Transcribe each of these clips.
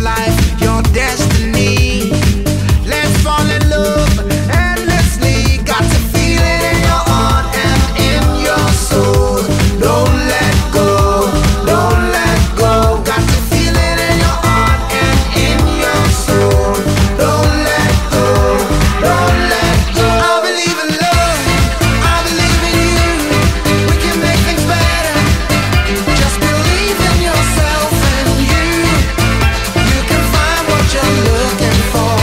life, your destiny. Let's fall in love endlessly. Got to feel it in your heart and in your soul. Don't let go, don't let go. Got to feel it in your heart and in your soul. Don't let go, don't let go. I believe in love, I believe in you. We can make things better. Just believe in yourself and you. You can find what you're looking for.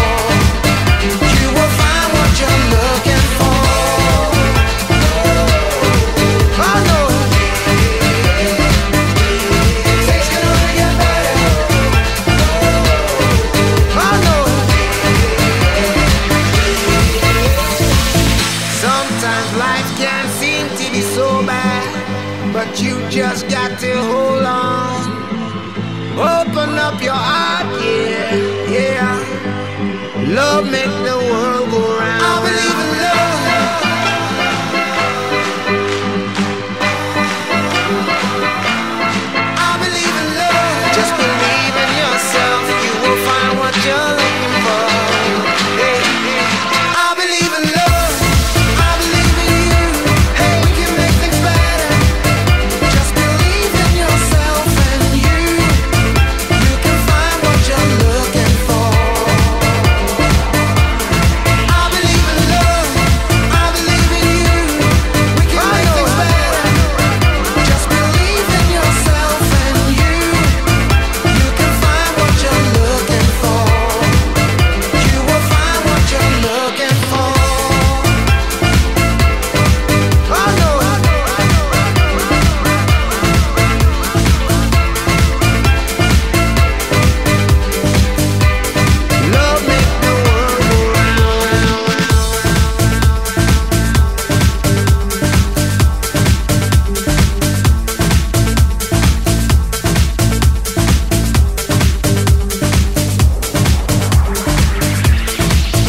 You will find what you're looking for. I know things can only get better. I know sometimes life can seem to be so bad, but you just got to hold on. Open up your heart, yeah, yeah. Love make the world go round. I believe in love. I believe in love. Just believe in yourself. You will find what you're looking for. Hey, hey. I believe in love. I believe in you. Hey, we can make things better. Just believe in yourself and you. You can find what you're looking for. I believe in love. I believe in you. We can make things better. Just believe in yourself and you. You can find what you're looking for. You will find what you're looking for. I know. Love make the world go round.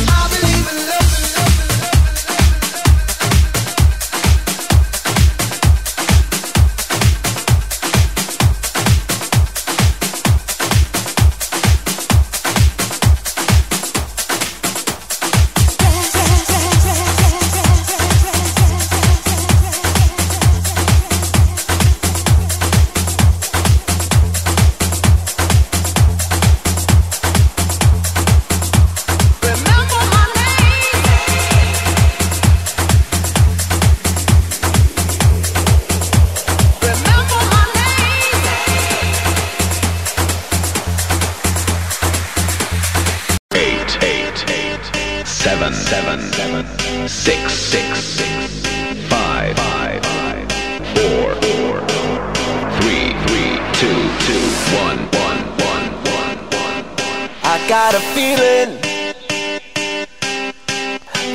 I believe in love. Remember my name. Remember my name. 8, 7, 7, 6, 5, 4, 3, 2, 2, 1, 1, 1, 1. I got a feeling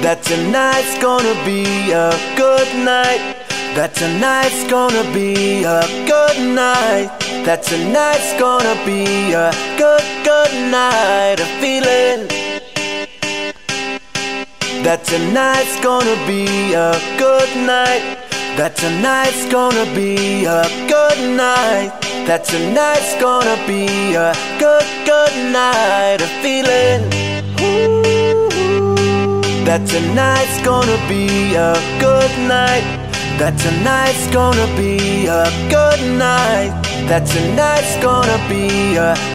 that tonight's gonna be a good night. That tonight's gonna be a good night. That tonight's gonna be a good night. A feeling that tonight's gonna be a good night. That tonight's gonna be a good night. That tonight's gonna be a good night. A feeling that tonight's gonna be a good night. That tonight's gonna be a good night. That tonight's gonna be a